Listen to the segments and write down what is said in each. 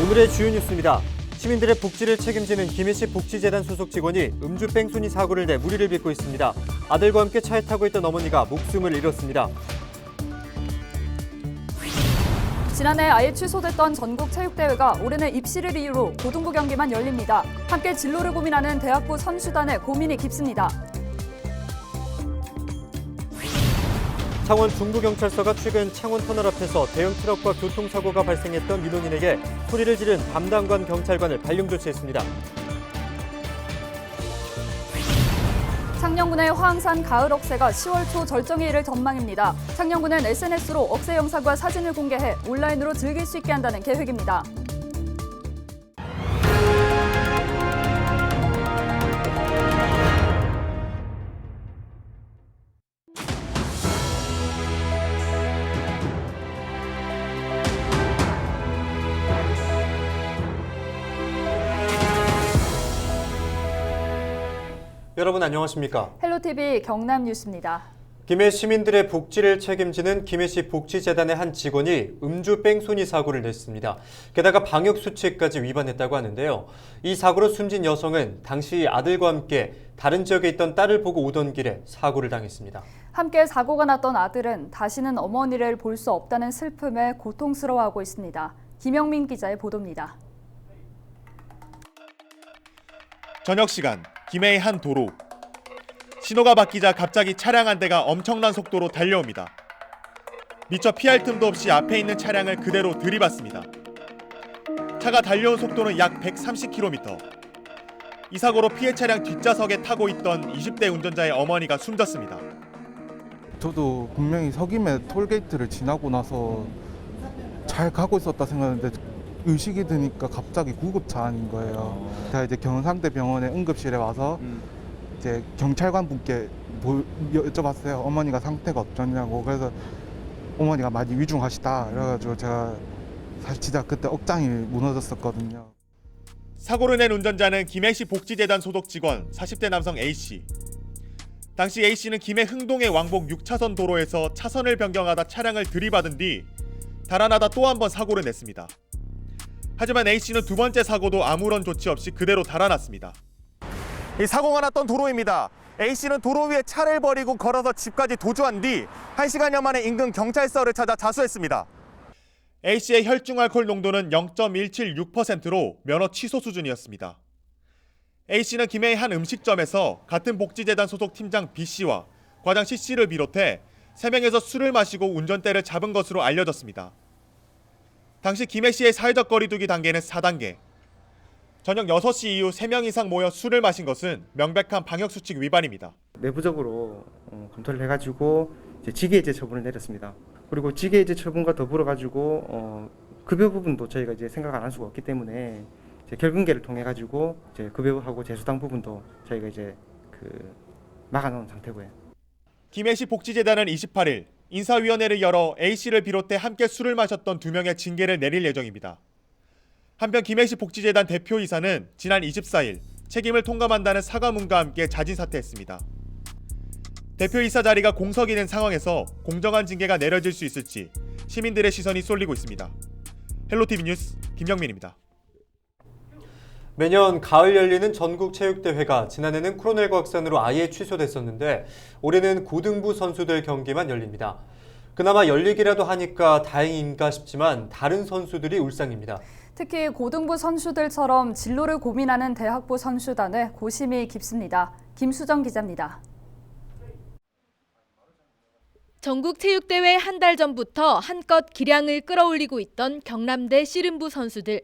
오늘의 주요 뉴스입니다. 시민들의 복지를 책임지는 김해시 복지재단 소속 직원이 음주 뺑소니 사고를 내 무리를 빚고 있습니다. 아들과 함께 차에 타고 있던 어머니가 목숨을 잃었습니다. 지난해 아예 취소됐던 전국체육대회가 올해는 입시를 이유로 고등부 경기만 열립니다. 함께 진로를 고민하는 대학부 선수단의 고민이 깊습니다. 창원 중부경찰서가 최근 창원 터널 앞에서 대형 트럭과 교통사고가 발생했던 민원인에게 소리를 지른 담당관 경찰관을 발령 조치했습니다. 창녕군의 화항산 가을 억새가 10월 초 절정에 이를 전망입니다. 창녕군은 SNS로 억새 영상과 사진을 공개해 온라인으로 즐길 수 있게 한다는 계획입니다. 여러분 안녕하십니까? 헬로티비 경남 뉴스입니다. 김해 시민들의 복지를 책임지는 김해시 복지재단의 한 직원이 음주 뺑소니 사고를 냈습니다. 게다가 방역수칙까지 위반했다고 하는데요. 이 사고로 숨진 여성은 당시 아들과 함께 다른 지역에 있던 딸을 보고 오던 길에 사고를 당했습니다. 함께 사고가 났던 아들은 다시는 어머니를 볼 수 없다는 슬픔에 고통스러워하고 있습니다. 김영민 기자의 보도입니다. 저녁 시간 김해의 한 도로. 신호가 바뀌자 갑자기 차량 한 대가 엄청난 속도로 달려옵니다. 미처 피할 틈도 없이 앞에 있는 차량을 그대로 들이받습니다. 차가 달려온 속도는 약 130km. 이 사고로 피해 차량 뒷좌석에 타고 있던 20대 운전자의 어머니가 숨졌습니다. 저도 분명히 서김에 톨게이트를 지나고 나서 잘 가고 있었다 생각했는데 의식이 드니까 갑자기 구급차 안인 거예요. 제가 이제 경상대 병원의 응급실에 와서 이제 경찰관 분께 여쭤봤어요. 어머니가 상태가 어쩌냐고. 그래서 어머니가 많이 위중하시다. 그래가지고 제가 사실 진짜 그때 억장이 무너졌었거든요. 사고를 낸 운전자는 김해시 복지재단 소속 직원 40대 남성 A씨. 당시 A씨는 김해 흥동의 왕복 6차선 도로에서 차선을 변경하다 차량을 들이받은 뒤 달아나다 또 한 번 사고를 냈습니다. 하지만 A씨는 두 번째 사고도 아무런 조치 없이 그대로 달아났습니다. 이 사고가 났던 도로입니다. A씨는 도로 위에 차를 버리고 걸어서 집까지 도주한 뒤 1시간여 만에 인근 경찰서를 찾아 자수했습니다. A씨의 혈중 알코올 농도는 0.176%로 면허 취소 수준이었습니다. A씨는 김해의 한 음식점에서 같은 복지재단 소속 팀장 B씨와 과장 C씨를 비롯해 3명에서 술을 마시고 운전대를 잡은 것으로 알려졌습니다. 당시 김해시의 사회적 거리두기 단계는 4단계. 저녁 6시 이후 3명 이상 모여 술을 마신 것은 명백한 방역수칙 위반입니다. 내부적으로 검토를 해가지고 이제 직위해제 처분을 내렸습니다. 그리고 직위해제 처분과 더불어 가지고 급여 부분도 저희가 이제 생각 안 할 수가 없기 때문에 이제 결근계를 통해 가지고 이제 급여하고 재수당 부분도 저희가 이제 막아놓은 상태고요. 김해시 복지재단은 28일 인사위원회를 열어 A씨를 비롯해 함께 술을 마셨던 2명의 징계를 내릴 예정입니다. 한편 김해시 복지재단 대표이사는 지난 24일 책임을 통감한다는 사과문과 함께 자진 사퇴했습니다. 대표이사 자리가 공석이 된 상황에서 공정한 징계가 내려질 수 있을지 시민들의 시선이 쏠리고 있습니다. 헬로티비 뉴스 김영민입니다. 매년 가을 열리는 전국체육대회가 지난해는 코로나19 확산으로 아예 취소됐었는데 올해는 고등부 선수들 경기만 열립니다. 그나마 열리기라도 하니까 다행인가 싶지만 다른 선수들이 울상입니다. 특히 고등부 선수들처럼 진로를 고민하는 대학부 선수단의 고심이 깊습니다. 김수정 기자입니다. 전국체육대회 한 달 전부터 한껏 기량을 끌어올리고 있던 경남대 씨름부 선수들.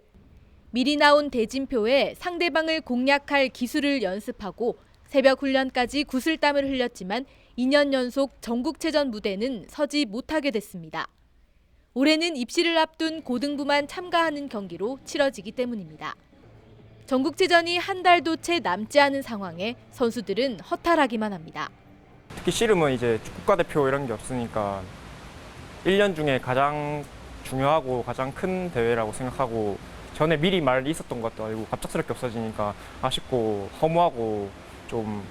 미리 나온 대진표에 상대방을 공략할 기술을 연습하고 새벽 훈련까지 구슬땀을 흘렸지만 2년 연속 전국체전 무대는 서지 못하게 됐습니다. 올해는 입시를 앞둔 고등부만 참가하는 경기로 치러지기 때문입니다. 전국체전이 한 달도 채 남지 않은 상황에 선수들은 허탈하기만 합니다. 특히 씨름은 이제 국가대표 이런 게 없으니까 1년 중에 가장 중요하고 가장 큰 대회라고 생각하고 전에 미리 말이 있었던 것도 알고 갑작스럽게 없어지니까 아쉽고 허무하고 좀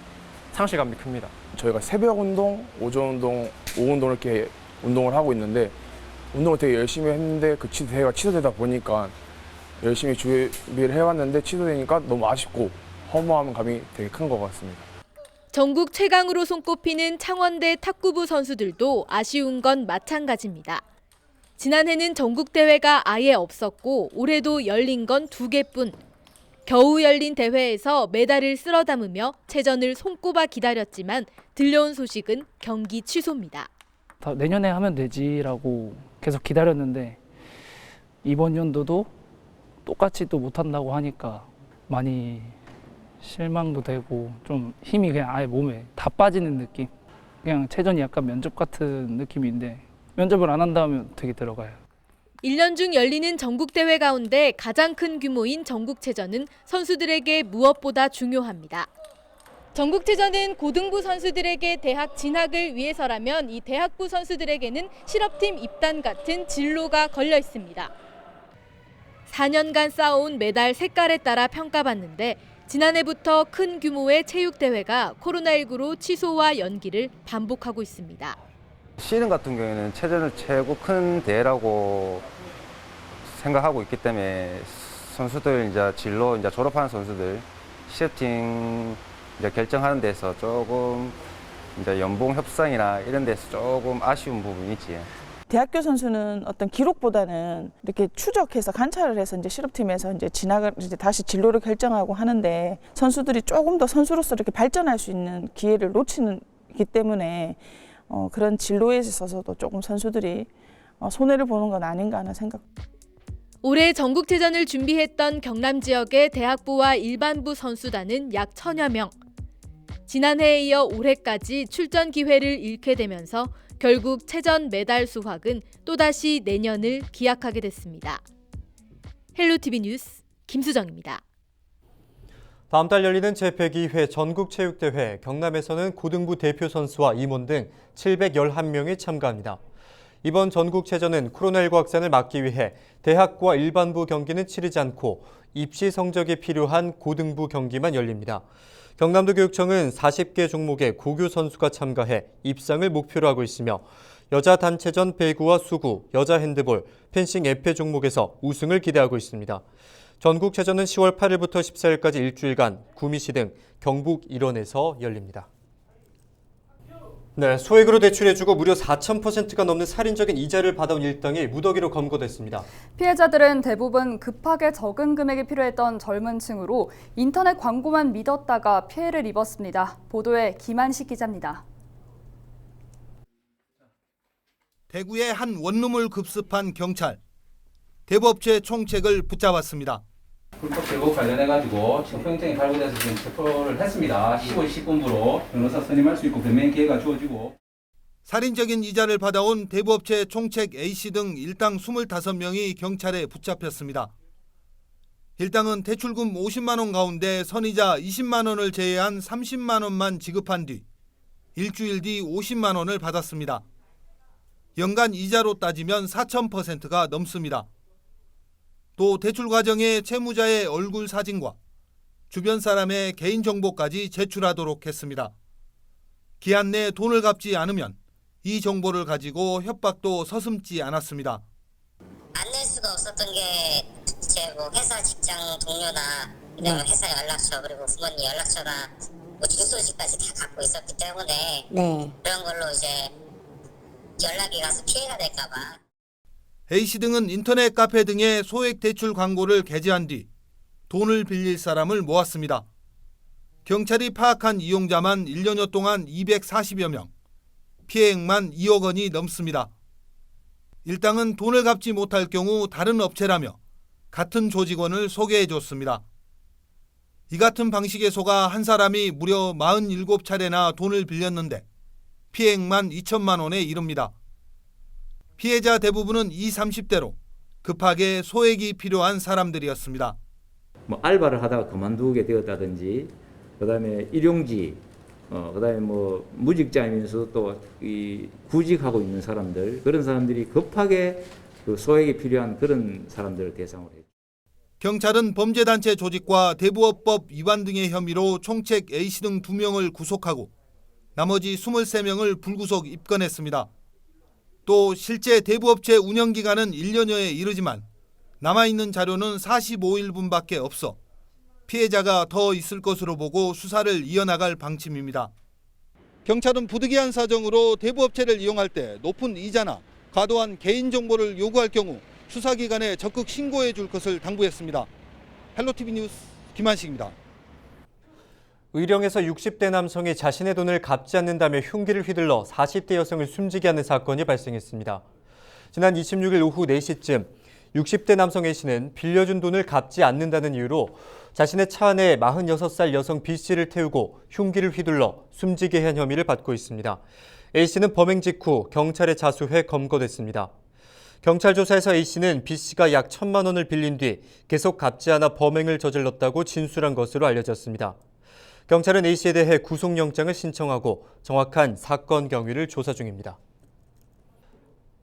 상실감이 큽니다. 저희가 새벽 운동, 오전 운동, 오후 운동 이렇게 운동을 하고 있는데 운동을 되게 열심히 했는데 그 대회가 취소되다 보니까 열심히 준비를 해왔는데 취소되니까 너무 아쉽고 허무한 감이 되게 큰 것 같습니다. 전국 최강으로 손꼽히는 창원대 탁구부 선수들도 아쉬운 건 마찬가지입니다. 지난해는 전국대회가 아예 없었고 올해도 열린 건 2개뿐. 겨우 열린 대회에서 메달을 쓸어 담으며 체전을 손꼽아 기다렸지만 들려온 소식은 경기 취소입니다. 다 내년에 하면 되지라고 계속 기다렸는데 이번 연도도 똑같이 또 못한다고 하니까 많이 실망도 되고 좀 힘이 그냥 아예 몸에 다 빠지는 느낌. 그냥 체전이 약간 면접 같은 느낌인데 면접을 안 한다면 되게 들어가요. 1년 중 열리는 전국대회 가운데 가장 큰 규모인 전국체전은 선수들에게 무엇보다 중요합니다. 전국체전은 고등부 선수들에게 대학 진학을 위해서라면 이 대학부 선수들에게는 실업팀 입단 같은 진로가 걸려 있습니다. 4년간 쌓아온 메달 색깔에 따라 평가받는데 지난해부터 큰 규모의 체육대회가 코로나19로 취소와 연기를 반복하고 있습니다. 시는 같은 경우에는 체전을 최고 큰 대회라고 생각하고 있기 때문에 선수들 이제 진로 이제 졸업하는 선수들 실업팀 이제 결정하는 데서 조금 이제 연봉 협상이나 이런 데서 조금 아쉬운 부분이 있지. 대학교 선수는 어떤 기록보다는 이렇게 추적해서 관찰을 해서 이제 실업팀에서 이제 진학을 이제 다시 진로를 결정하고 하는데 선수들이 조금 더 선수로서 이렇게 발전할 수 있는 기회를 놓치기 때문에 그런 진로에 있어서도 조금 선수들이 손해를 보는 건 아닌가 하는 생각. 올해 전국체전을 준비했던 경남 지역의 대학부와 일반부 선수단은 약 1000여 명. 지난해에 이어 올해까지 출전 기회를 잃게 되면서 결국 체전 메달 수확은 또다시 내년을 기약하게 됐습니다. 헬로티비 뉴스 김수정입니다. 다음 달 열리는 제102회 전국체육대회 경남에서는 고등부 대표 선수와 임원 등 711명이 참가합니다. 이번 전국체전은 코로나19 확산을 막기 위해 대학과 일반부 경기는 치르지 않고 입시 성적이 필요한 고등부 경기만 열립니다. 경남도 교육청은 40개 종목의 고교 선수가 참가해 입상을 목표로 하고 있으며 여자 단체전 배구와 수구, 여자 핸드볼, 펜싱 에페 종목에서 우승을 기대하고 있습니다. 전국체전은 10월 8일부터 14일까지 일주일간 구미시 등 경북 일원에서 열립니다. 네, 소액으로 대출해주고 무려 4,000%가 넘는 살인적인 이자를 받아온 일당이 무더기로 검거됐습니다. 피해자들은 대부분 급하게 적은 금액이 필요했던 젊은 층으로 인터넷 광고만 믿었다가 피해를 입었습니다. 보도에 김한식 기자입니다. 대구의 한 원룸을 급습한 경찰. 대부업체 총책을 붙잡았습니다. 불법 제보 관련해가지고 지금 소형장이 발부돼서 지금 체포를 했습니다. 15시 10분부로 변호사 선임할 수 있고 변명 기회가 주어지고. 살인적인 이자를 받아온 대부업체 총책 A씨 등 일당 25명이 경찰에 붙잡혔습니다. 일당은 대출금 50만 원 가운데 선이자 20만 원을 제외한 30만 원만 지급한 뒤 일주일 뒤 50만 원을 받았습니다. 연간 이자로 따지면 4,000%가 넘습니다. 또 대출 과정에 채무자의 얼굴 사진과 주변 사람의 개인정보까지 제출하도록 했습니다. 기한 내 돈을 갚지 않으면 이 정보를 가지고 협박도 서슴지 않았습니다. 안 낼 수가 없었던 게 제 뭐 회사 직장 동료나 그다음에 회사 연락처 그리고 부모님 연락처나 뭐 주소지까지 다 갖고 있었기 때문에 그런 걸로 이제 연락이 가서 피해가 될까봐. A씨 등은 인터넷 카페 등의 소액 대출 광고를 게재한 뒤 돈을 빌릴 사람을 모았습니다. 경찰이 파악한 이용자만 1년여 동안 240여 명, 피해액만 2억 원이 넘습니다. 일당은 돈을 갚지 못할 경우 다른 업체라며 같은 조직원을 소개해줬습니다. 이 같은 방식의 소가 한 사람이 무려 47차례나 돈을 빌렸는데 피해액만 2천만 원에 이릅니다. 피해자 대부분은 20, 30대로 급하게 소액이 필요한 사람들이었습니다. 뭐 알바를 하다가 그만두게 되었다든지, 그다음에 일용직, 그다음에 뭐 무직자이면서 또 이 구직하고 있는 사람들, 그런 사람들이 급하게 그 소액이 필요한 그런 사람들을 대상으로 했죠. 경찰은 범죄단체 조직과 대부업법 위반 등의 혐의로 총책 A씨 등 2명을 구속하고 나머지 23명을 불구속 입건했습니다. 또 실제 대부업체 운영기간은 1년여에 이르지만 남아있는 자료는 45일분밖에 없어 피해자가 더 있을 것으로 보고 수사를 이어나갈 방침입니다. 경찰은 부득이한 사정으로 대부업체를 이용할 때 높은 이자나 과도한 개인정보를 요구할 경우 수사기관에 적극 신고해 줄 것을 당부했습니다. 헬로티비 뉴스 김한식입니다. 의령에서 60대 남성이 자신의 돈을 갚지 않는다며 흉기를 휘둘러 40대 여성을 숨지게 하는 사건이 발생했습니다. 지난 26일 오후 4시쯤 60대 남성 A씨는 빌려준 돈을 갚지 않는다는 이유로 자신의 차 안에 46살 여성 B씨를 태우고 흉기를 휘둘러 숨지게 한 혐의를 받고 있습니다. A씨는 범행 직후 경찰에 자수해 검거됐습니다. 경찰 조사에서 A씨는 B씨가 약 1,000만 원을 빌린 뒤 계속 갚지 않아 범행을 저질렀다고 진술한 것으로 알려졌습니다. 경찰은 A씨에 대해 구속영장을 신청하고 정확한 사건 경위를 조사 중입니다.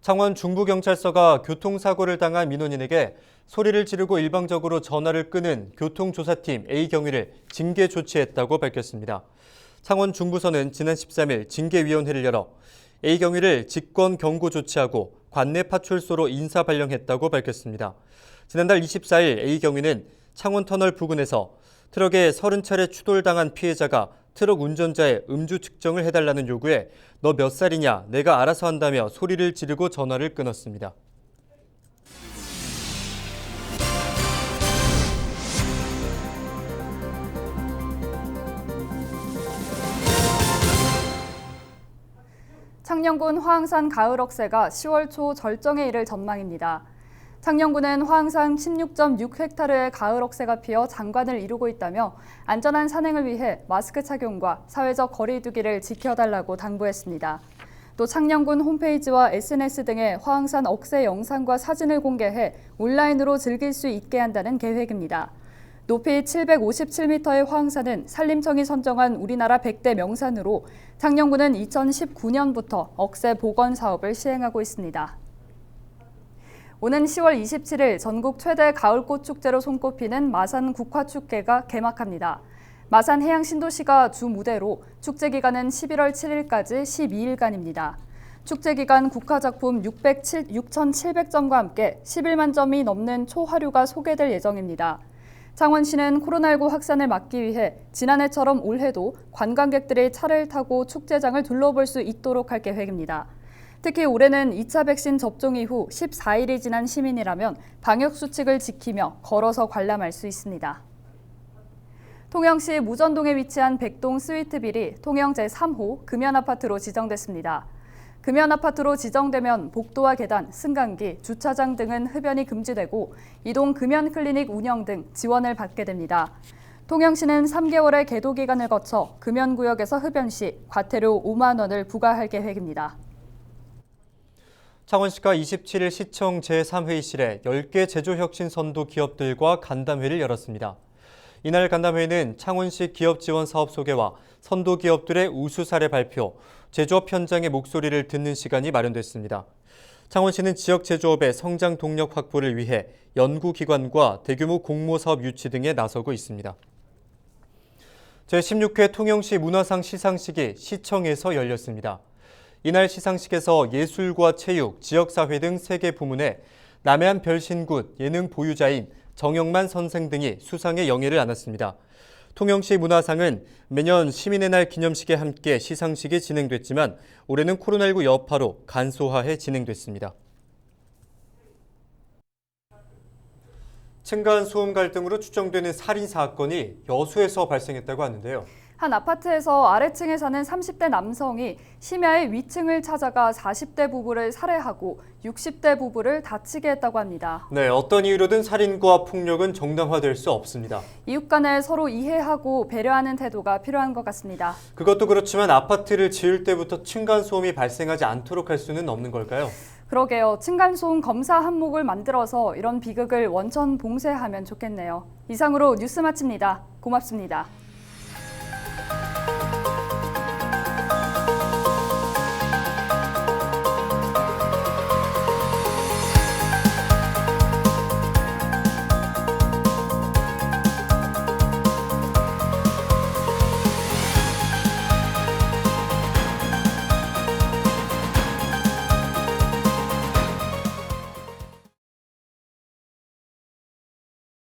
창원 중부경찰서가 교통사고를 당한 민원인에게 소리를 지르고 일방적으로 전화를 끄는 교통조사팀 A경위를 징계 조치했다고 밝혔습니다. 창원 중부서는 지난 13일 징계위원회를 열어 A경위를 직권 경고 조치하고 관내 파출소로 인사 발령했다고 밝혔습니다. 지난달 24일 A경위는 창원터널 부근에서 트럭에 30차례 추돌당한 피해자가 트럭 운전자의 음주 측정을 해달라는 요구에 너 몇 살이냐 내가 알아서 한다며 소리를 지르고 전화를 끊었습니다. 창녕군 화항산 가을 억새가 10월 초 절정에 이를 전망입니다. 창녕군은 화항산 16.6헥타르의 가을 억새가 피어 장관을 이루고 있다며 안전한 산행을 위해 마스크 착용과 사회적 거리 두기를 지켜달라고 당부했습니다. 또 창녕군 홈페이지와 SNS 등에 화항산 억새 영상과 사진을 공개해 온라인으로 즐길 수 있게 한다는 계획입니다. 높이 757m의 화항산은 산림청이 선정한 우리나라 100대 명산으로 창녕군은 2019년부터 억새 복원 사업을 시행하고 있습니다. 오는 10월 27일 전국 최대 가을꽃 축제로 손꼽히는 마산 국화축제가 개막합니다. 마산 해양신도시가 주 무대로 축제 기간은 11월 7일까지 12일간입니다. 축제 기간 국화작품 6,700점과 함께 11만 점이 넘는 초화류가 소개될 예정입니다. 창원시는 코로나19 확산을 막기 위해 지난해처럼 올해도 관광객들이 차를 타고 축제장을 둘러볼 수 있도록 할 계획입니다. 특히 올해는 2차 백신 접종 이후 14일이 지난 시민이라면 방역수칙을 지키며 걸어서 관람할 수 있습니다. 통영시 무전동에 위치한 백동 스위트빌이 통영 제3호 금연아파트로 지정됐습니다. 금연아파트로 지정되면 복도와 계단, 승강기, 주차장 등은 흡연이 금지되고 이동 금연클리닉 운영 등 지원을 받게 됩니다. 통영시는 3개월의 계도 기간을 거쳐 금연구역에서 흡연 시 과태료 5만 원을 부과할 계획입니다. 창원시가 27일 시청 제3회의실에 10개 제조혁신 선도 기업들과 간담회를 열었습니다. 이날 간담회는 창원시 기업지원 사업 소개와 선도 기업들의 우수 사례 발표, 제조업 현장의 목소리를 듣는 시간이 마련됐습니다. 창원시는 지역 제조업의 성장 동력 확보를 위해 연구기관과 대규모 공모사업 유치 등에 나서고 있습니다. 제16회 통영시 문화상 시상식이 시청에서 열렸습니다. 이날 시상식에서 예술과 체육, 지역사회 등 3개 부문에 남해안 별신굿 예능 보유자인 정영만 선생 등이 수상의 영예를 안았습니다. 통영시 문화상은 매년 시민의 날 기념식에 함께 시상식이 진행됐지만 올해는 코로나19 여파로 간소화해 진행됐습니다. 층간소음 갈등으로 추정되는 살인 사건이 여수에서 발생했다고 하는데요. 한 아파트에서 아래층에 사는 30대 남성이 심야에 위층을 찾아가 40대 부부를 살해하고 60대 부부를 다치게 했다고 합니다. 네, 어떤 이유로든 살인과 폭력은 정당화될 수 없습니다. 이웃 간에 서로 이해하고 배려하는 태도가 필요한 것 같습니다. 그것도 그렇지만 아파트를 지을 때부터 층간소음이 발생하지 않도록 할 수는 없는 걸까요? 그러게요. 층간소음 검사 항목을 만들어서 이런 비극을 원천 봉쇄하면 좋겠네요. 이상으로 뉴스 마칩니다. 고맙습니다.